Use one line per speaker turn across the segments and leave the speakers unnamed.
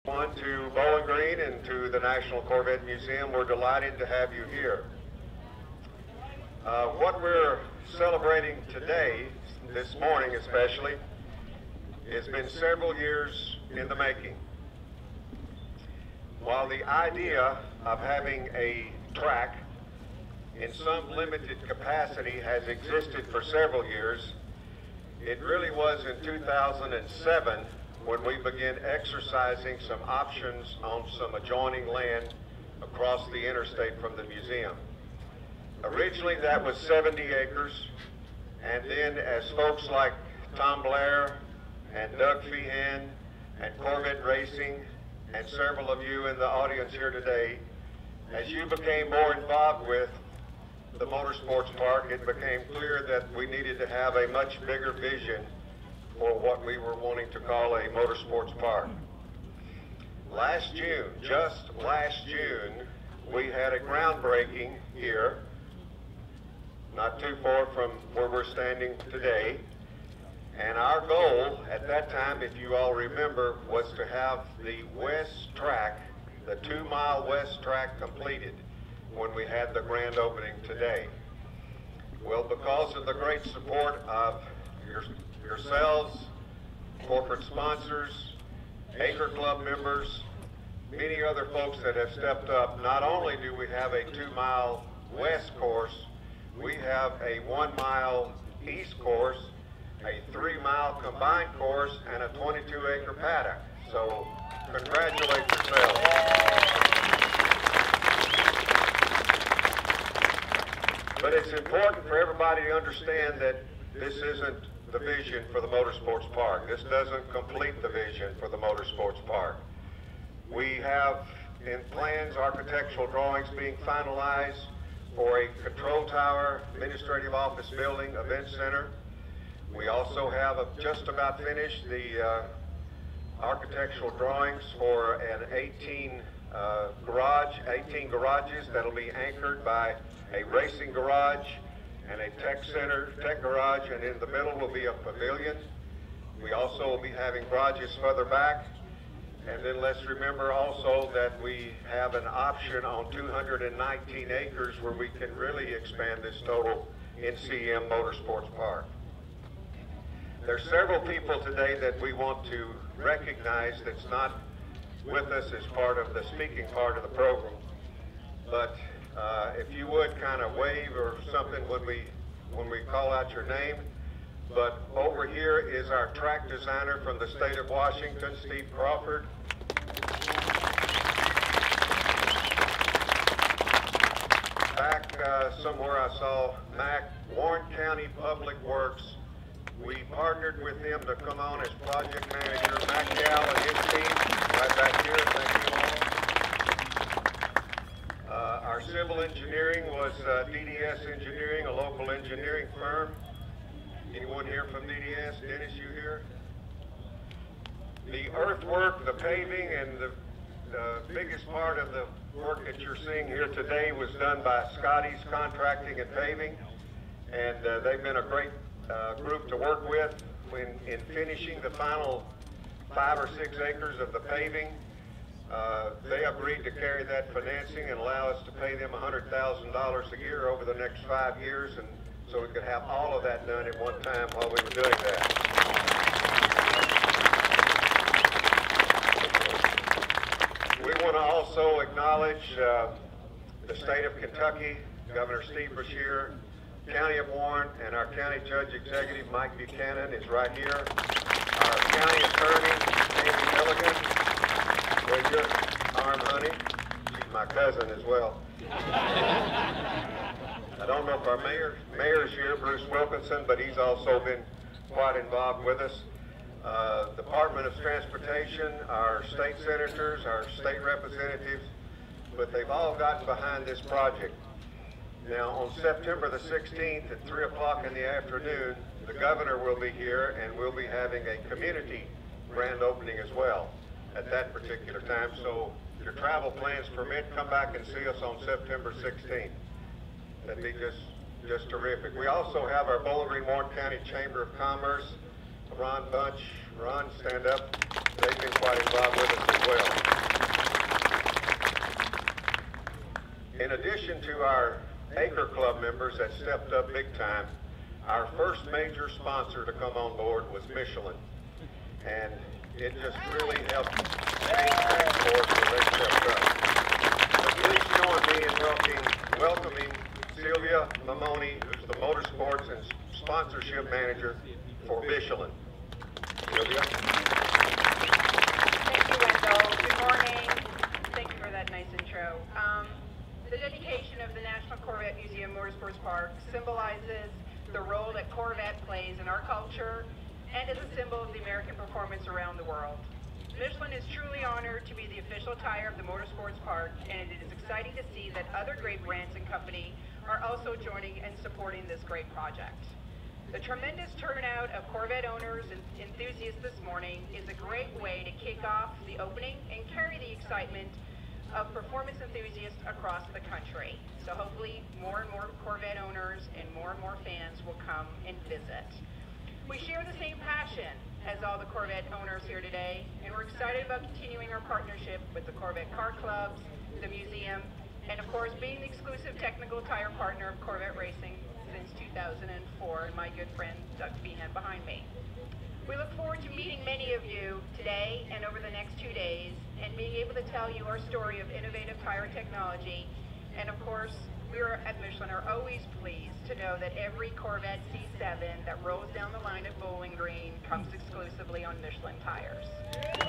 To Bowling Green and to the National Corvette Museum. We're delighted to have you here. What we're celebrating today, this morning especially, has been several years in the making. While the idea of having a track in some limited capacity has existed for several years, it really was in 2007 when we began exercising some options on some adjoining land across the interstate from the museum. Originally that was 70 acres, and then as folks like Tom Blair and Doug Feehan and Corvette Racing and several of you in the audience here today, as you became more involved with the Motorsports Park, it became clear that we needed to have a much bigger vision for what we were wanting to call a motorsports park. Last June, just last June, we had a groundbreaking here, not too far from where we're standing today. And our goal at that time, if you all remember, was to have the west track, the 2-mile west track completed when we had the grand opening today. Well, because of the great support of yourselves, corporate sponsors, Acre Club members, many other folks that have stepped up, not only do we have a 2-mile west course, we have a 1-mile east course, a 3-mile combined course, and a 22-acre paddock. So congratulate yourselves. But it's important for everybody to understand that this isn't the vision for the Motorsports Park. This doesn't complete the vision for the Motorsports Park. We have in plans architectural drawings being finalized for a control tower, administrative office building, event center. We also have just about finished the architectural drawings for an 18 garages that'll be anchored by a racing garage and a tech garage, and in the middle will be a pavilion. We also will be having garages further back. And then let's remember also that we have an option on 219 acres where we can really expand this total NCM Motorsports Park. There's several people today that we want to recognize that's not with us as part of the speaking part of the program. But if you would kind of wave or something when we call out your name. But over here is our track designer from the state of Washington, Steve Crawford. Back somewhere I saw Mac, Warren County Public Works. We partnered with him to come on as project manager. Mac Gal and his team, right back here. Thank you all. Our civil engineering was DDS Engineering, a local engineering firm. Anyone here from DDS? Dennis, you here? The earthwork, the paving, and the biggest part of the work that you're seeing here today was done by Scotty's Contracting and Paving, and they've been a great group to work with in finishing the final 5 or 6 acres of the paving. They agreed to carry that financing and allow us to pay them $100,000 a year over the next 5 years, and so we could have all of that done at one time while we were doing that. We want to also acknowledge the state of Kentucky, Governor Steve Beshear, County of Warren, and our County Judge Executive Mike Buchanan is right here. Our County Attorney, Amy Milligan. Where's your arm, honey? She's my cousin as well. I don't know if our mayor's here, Bruce Wilkinson, but he's also been quite involved with us. Department of Transportation, our state senators, our state representatives, but they've all gotten behind this project. Now, on September the 16th at 3 o'clock in the afternoon, the governor will be here, and we'll be having a community grand opening as well at that particular time. So if your travel plans permit, come back and see us on September 16th. That'd be just terrific. We also have our Bowling Green Warren County Chamber of Commerce, Ron Bunch. Ron, stand up. They've been quite involved with us as well. In addition to our Acre Club members that stepped up big time, our first major sponsor to come on board was Michelin. And it just really helped change things for us when they stepped up. But please join me in welcoming Sylvia Mamoni, who's the Motorsports and Sponsorship Manager for Michelin. Sylvia.
Thank you, Wendell. Good morning. Thank you for that nice intro. The dedication of the National Corvette Museum Motorsports Park symbolizes the role that Corvette plays in our culture and is a symbol of the American performance around the world. Michelin is truly honored to be the official tire of the Motorsports Park, and it is exciting to see that other great brands and companies are also joining and supporting this great project. The tremendous turnout of Corvette owners and enthusiasts this morning is a great way to kick off the opening and carry the excitement of performance enthusiasts across the country. So hopefully more and more Corvette owners and more fans will come and visit. We share the same passion as all the Corvette owners here today, and we're excited about continuing our partnership with the Corvette Car Clubs, the museum, and of course being the exclusive technical tire partner of Corvette Racing since 2004, and my good friend Doug Behan behind me. We look forward to meeting many of you today and over the next 2 days, and being able to tell you our story of innovative tire technology. And of course, we at Michelin are always pleased to know that every Corvette C7 that rolls down the line at Bowling Green comes exclusively on Michelin tires. So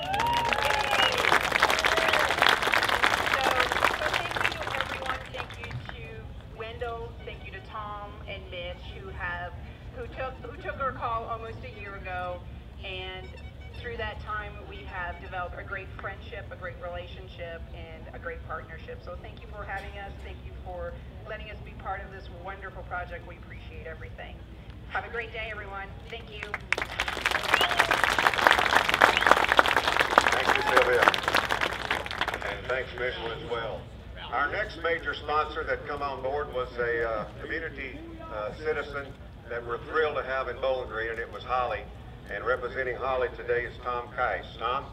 thank you to everyone. Thank you to Wendell. Thank you to Tom and Mitch who took our call almost a year ago, and through that time we have developed a great friendship, a great relationship, and a great partnership. So thank you for having us. Thank you for letting us be part of this wonderful project. We appreciate everything. Have a great day, everyone. Thank you.
Thank you, Sylvia. And thanks, Michelin, as well. Our next major sponsor that come on board was a community citizen that we're thrilled to have in Bowling Green, and it was Holley. And representing Holley today is Tom Keiss. Tom?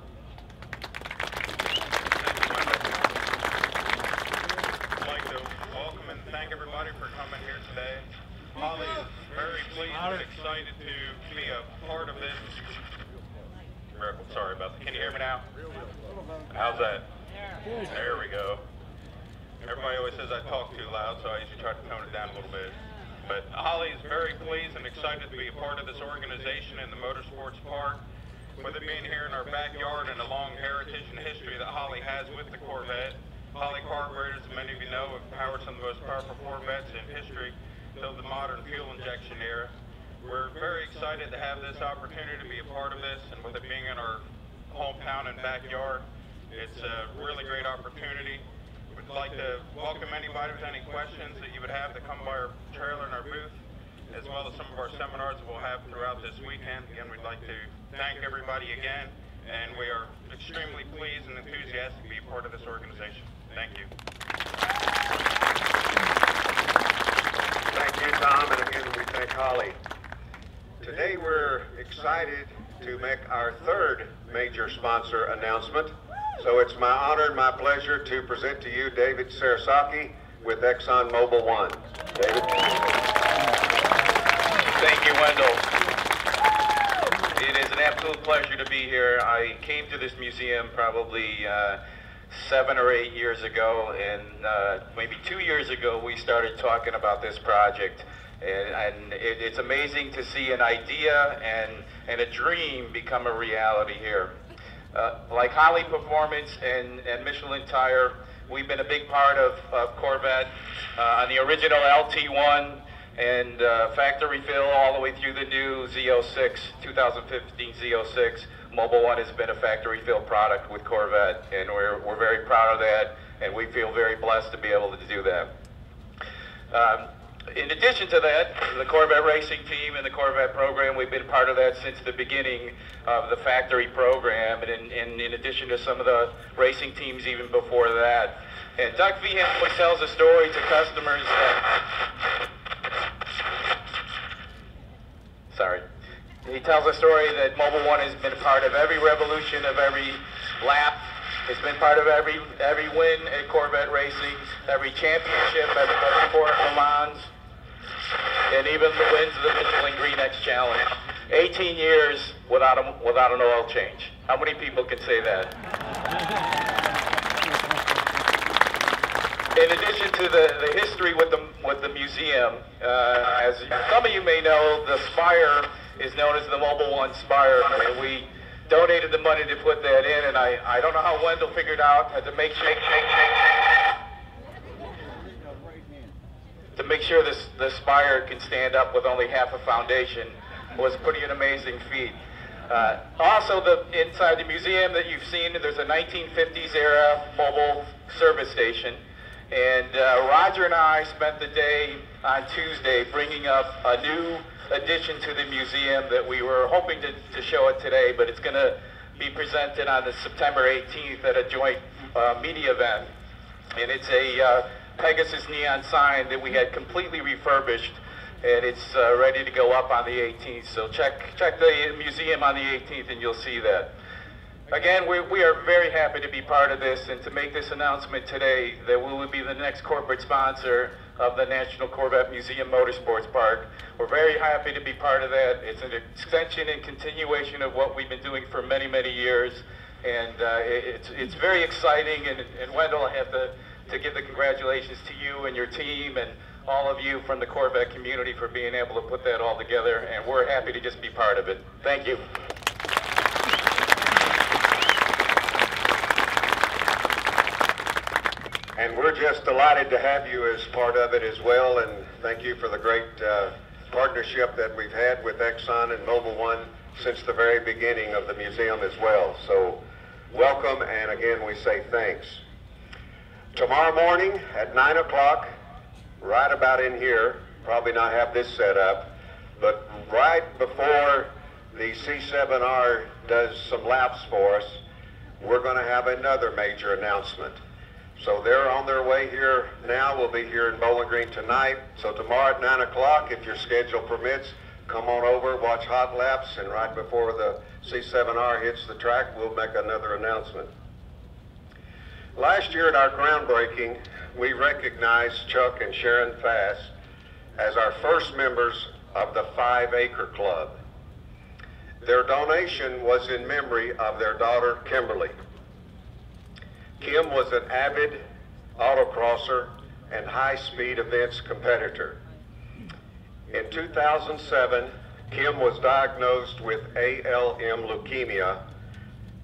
I'd like to welcome and thank everybody for coming here today. Holley is very pleased and excited to be a part of this. Sorry about that. Can you hear me now? How's that? There we go. Everybody always says I talk too loud, so I usually try to tone it down a little bit. But Holley is very pleased and excited to be a part of this organization in the Motorsports Park. With it being here in our backyard and a long heritage and history that Holley has with the Corvette. Holley carburetors, as many of you know, have powered some of the most powerful Corvettes in history till the modern fuel injection era. We're very excited to have this opportunity to be a part of this, and with it being in our hometown and backyard, it's a really great opportunity. We'd like to welcome anybody with any questions that you would have to come by our trailer and our booth, as well as some of our seminars that we'll have throughout this weekend. Again, we'd like to thank everybody again, and we are extremely pleased and enthusiastic to be a part of this organization. Thank you.
Thank you, Tom, and again we thank Holley. Today we're excited to make our third major sponsor announcement. So it's my honor and my pleasure to present to you David Sarasaki with ExxonMobil One. David.
Thank you, Wendell. It is an absolute pleasure to be here. I came to this museum probably 7 or 8 years ago, and maybe 2 years ago we started talking about this project. And it's amazing to see an idea and a dream become a reality here. Like Holley Performance and Michelin Tire, we've been a big part of Corvette on the original LT1 and factory fill all the way through the new Z06, 2015 Z06. Mobil One has been a factory fill product with Corvette, and we're very proud of that, and we feel very blessed to be able to do that. In addition to that, the Corvette Racing team and the Corvette program, we've been part of that since the beginning of the factory program, and in addition to some of the racing teams even before that. And Doug Behan always tells a story to customers that, He tells a story that Mobil 1 has been a part of every revolution of every lap. It's been part of every win at Corvette Racing, every championship, every sport at Le Mans, and even the wins of the Michelin Green X Challenge. 18 years without an oil change. How many people can say that? In addition to the history with the museum, as some of you may know, the spire is known as the Mobil 1 Spire, and we donated the money to put that in, and I don't know how Wendell figured out how to make sure the spire can stand up with only half a foundation was pretty an amazing feat. Also, inside the museum that you've seen, there's a 1950s era Mobil service station. And Roger and I spent the day on Tuesday bringing up a new addition to the museum that we were hoping to show it today, but it's going to be presented on the September 18th at a joint media event. And it's a Pegasus neon sign that we had completely refurbished, and it's ready to go up on the 18th. So check the museum on the 18th and you'll see that. Again, we are very happy to be part of this and to make this announcement today that we will be the next corporate sponsor of the National Corvette Museum Motorsports Park. We're very happy to be part of that. It's an extension and continuation of what we've been doing for many, many years. And it's very exciting. And Wendell, I have to give the congratulations to you and your team and all of you from the Corvette community for being able to put that all together. And we're happy to just be part of it. Thank you.
And we're just delighted to have you as part of it as well, and thank you for the great partnership that we've had with Exxon and Mobil 1 since the very beginning of the museum as well. So welcome, and again we say thanks. Tomorrow morning at 9 o'clock, right about in here, probably not have this set up, but right before the C7R does some laps for us, we're going to have another major announcement. So they're on their way here now. We'll be here in Bowling Green tonight. So tomorrow at 9 o'clock, if your schedule permits, come on over, watch hot laps, and right before the C7R hits the track, we'll make another announcement. Last year at our groundbreaking, we recognized Chuck and Sharon Fass as our first members of the 5-Acre Club. Their donation was in memory of their daughter, Kimberly. Kim was an avid autocrosser and high-speed events competitor. In 2007, Kim was diagnosed with ALM leukemia,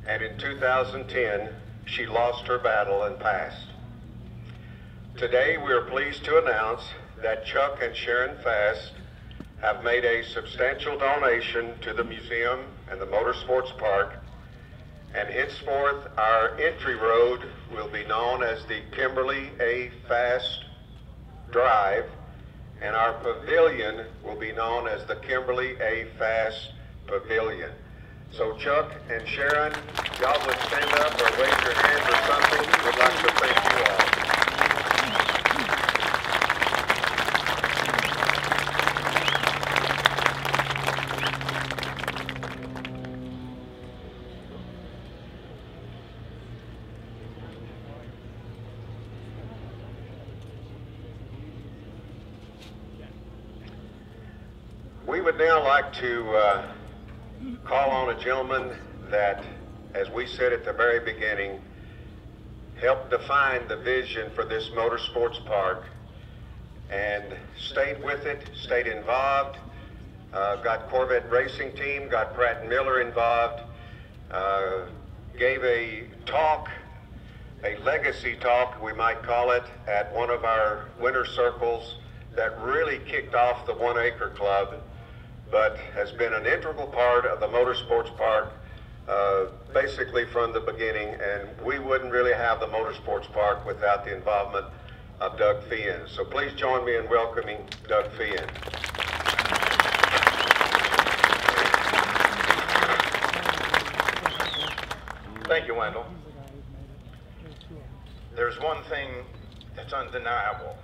and in 2010, she lost her battle and passed. Today, we are pleased to announce that Chuck and Sharon Fass have made a substantial donation to the museum and the Motorsports Park, and henceforth our entry road will be known as the Kimberly A. Fass Drive, and our pavilion will be known as the Kimberly A. Fass Pavilion. So Chuck and Sharon, y'all would stand up or wave your hands or something. We'd like to thank you all. We would now like to call on a gentleman that, as we said at the very beginning, helped define the vision for this motorsports park and stayed with it, stayed involved, got Corvette Racing Team, got Pratt & Miller involved, gave a talk, a legacy talk, we might call it, at one of our winter circles that really kicked off the 1-Acre Club, but has been an integral part of the Motorsports Park basically from the beginning, and we wouldn't really have the Motorsports Park without the involvement of Doug Feehan. So please join me in welcoming Doug Feehan.
Thank you, Wendell. There's one thing that's undeniable,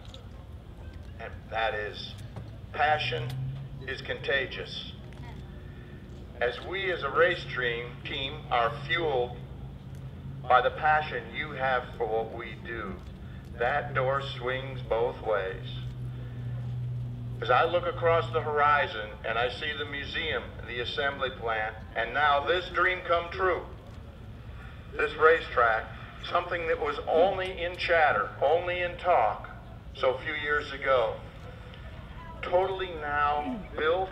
and that is passion is contagious. as we as a race team are fueled by the passion you have for what we do, that door swings both ways. As I look across the horizon and I see the museum, the assembly plant, and now this dream come true, this racetrack, something that was only in chatter, only in talk so few years ago, totally now built,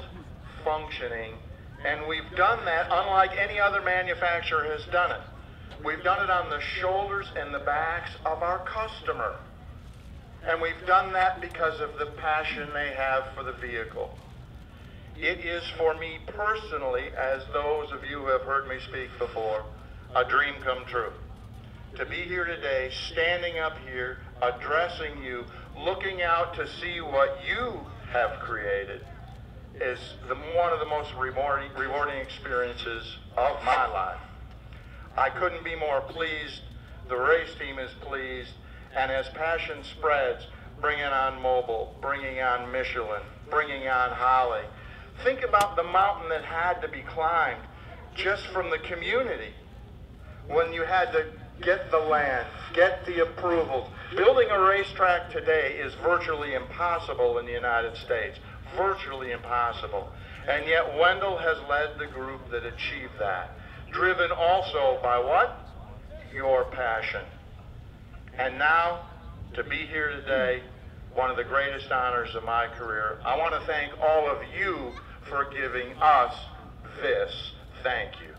functioning, and we've done that unlike any other manufacturer has done it. We've done it on the shoulders and the backs of our customer. And we've done that because of the passion they have for the vehicle. It is for me personally, as those of you who have heard me speak before, a dream come true. To be here today, standing up here, addressing you, looking out to see what you have created is one of the most rewarding experiences of my life. I couldn't be more pleased. The race team is pleased. And as passion spreads, bringing on Mobil, bringing on Michelin, bringing on Holley. Think about the mountain that had to be climbed just from the community. When you had to get the land, get the approvals. Building a racetrack today is virtually impossible in the United States. Virtually impossible. And yet Wendell has led the group that achieved that. Driven also by what? Your passion. And now, to be here today, one of the greatest honors of my career. I want to thank all of you for giving us this. Thank you.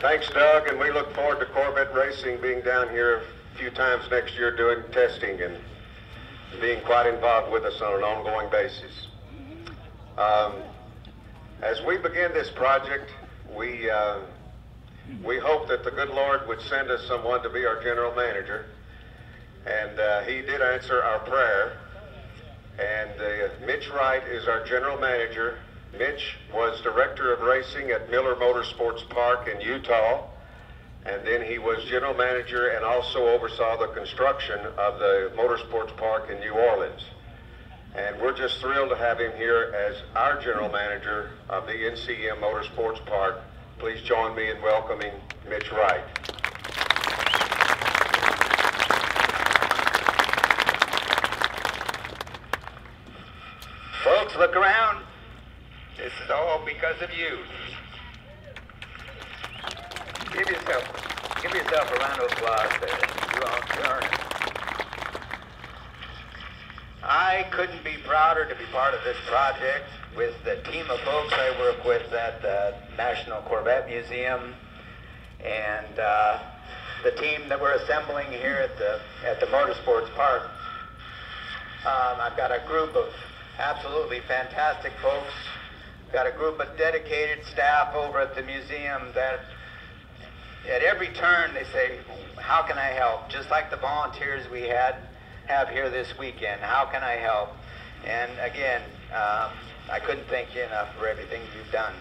Thanks, Doug, and we look forward to Corvette Racing being down here a few times next year doing testing and being quite involved with us on an ongoing basis. As we begin this project, we hope that the good Lord would send us someone to be our general manager, and he did answer our prayer. And Mitch Wright is our general manager. Mitch was director of racing at Miller Motorsports Park in Utah, and then he was general manager and also oversaw the construction of the Motorsports Park in New Orleans. And we're just thrilled to have him here as our general manager of the NCM Motorsports Park. Please join me in welcoming Mitch Wright.
Folks, look around. This is all because of you. Give yourself a round of applause there. You earned it. I couldn't be prouder to be part of this project with the team of folks I work with at the National Corvette Museum and the team that we're assembling here at the Motorsports Park. I've got a group of absolutely fantastic folks. Got a group of dedicated staff over at the museum that at every turn they say, how can I help? Just like the volunteers we have here this weekend. How can I help? And again, I couldn't thank you enough for everything you've done.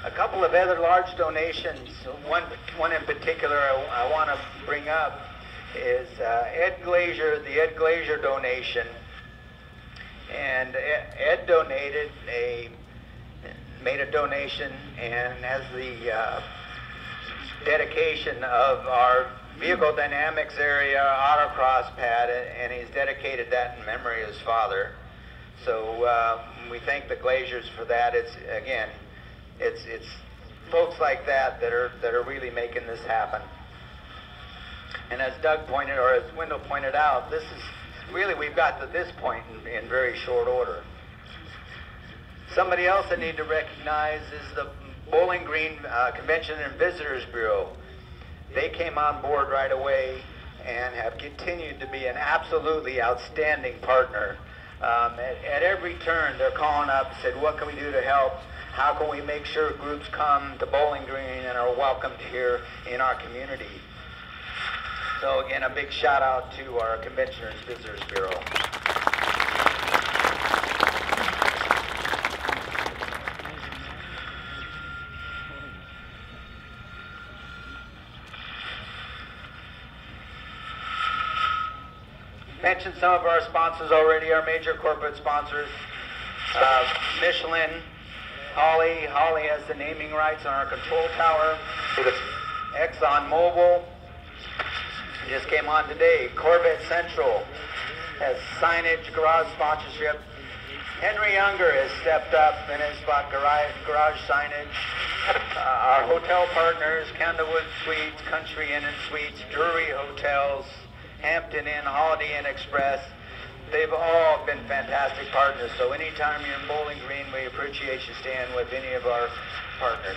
A couple of other large donations, one in particular I want to bring up is Ed Glazier, the Ed Glazier donation. And Ed made a donation and has the dedication of our vehicle dynamics area autocross pad, and he's dedicated that in memory of his father. So we thank the Glaziers for that. It's folks like that are really making this happen. And as Doug pointed, or as Wendell pointed out, this is really, we've got to this point in very short order. Somebody else I need to recognize is the Bowling Green Convention and Visitors Bureau. They came on board right away and have continued to be an absolutely outstanding partner. At every turn, they're calling up and said, what can we do to help? How can we make sure groups come to Bowling Green and are welcomed here in our community? So again, a big shout out to our Convention and Visitors Bureau. mentioned some of our sponsors already, our major corporate sponsors. Michelin, Holley has the naming rights on our control tower. Exxon Mobil just came on today. Corvette Central has signage, garage sponsorship. Henry Younger has stepped up and has bought garage signage. Our hotel partners, Candlewood Suites, Country Inn and Suites, Drury Hotels, Hampton Inn, Holiday Inn Express. They've all been fantastic partners. So anytime you're in Bowling Green, we appreciate you staying with any of our partners.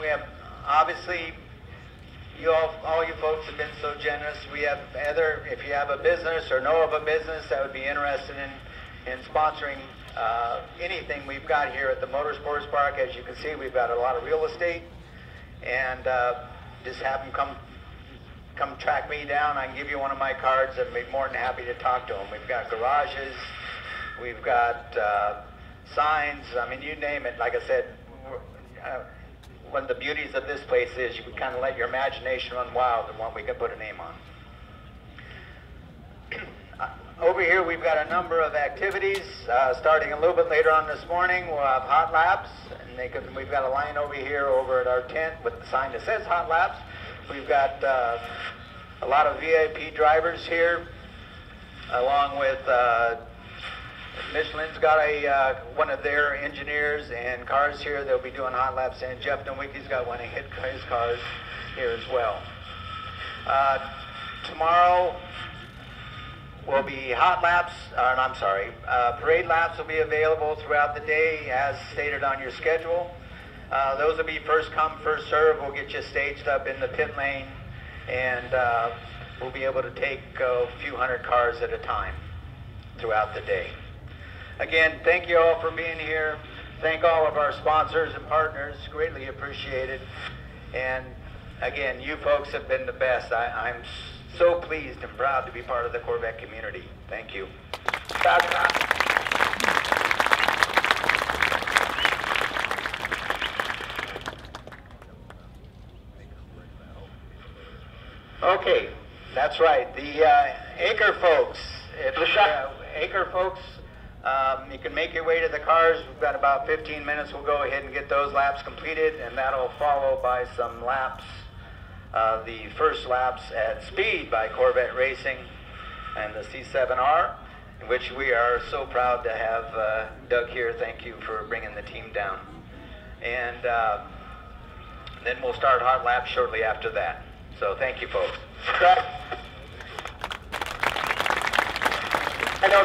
We have, obviously, all you folks have been so generous. We have if you have a business or know of a business that would be interested in sponsoring anything we've got here at the Motorsports Park. As you can see, we've got a lot of real estate, and just have them come track me down. I can give you one of my cards. I'd be more than happy to talk to them. We've got garages, we've got signs. I mean, you name it. Like I said, one of the beauties of this place is you can kind of let your imagination run wild and what we can put a name on. Over here we've got a number of activities. Starting a little bit later on this morning, we'll have hot laps, and we've got a line over here over at our tent with the sign that says hot laps. We've got a lot of VIP drivers here, along with Michelin's got one of their engineers and cars here. They'll be doing hot laps, and Jeff Nowicki's got one of his cars here as well. Tomorrow will be hot laps, parade laps will be available throughout the day as stated on your schedule. Those will be first come, first serve. We'll get you staged up in the pit lane, and we'll be able to take a few hundred cars at a time throughout the day. Again, thank you all for being here. Thank all of our sponsors and partners. Greatly appreciated. And again, you folks have been the best. I'm so pleased and proud to be part of the Corvette community. Thank you. Okay, that's right. The Acre folks. Acre folks, you can make your way to the cars. We've got about 15 minutes. We'll go ahead and get those laps completed, and that'll follow by some laps. The first laps at speed by Corvette Racing and the C7R, in which we are so proud to have Doug here. Thank you for bringing the team down. And then we'll start hot laps shortly after that. So thank you, folks. I know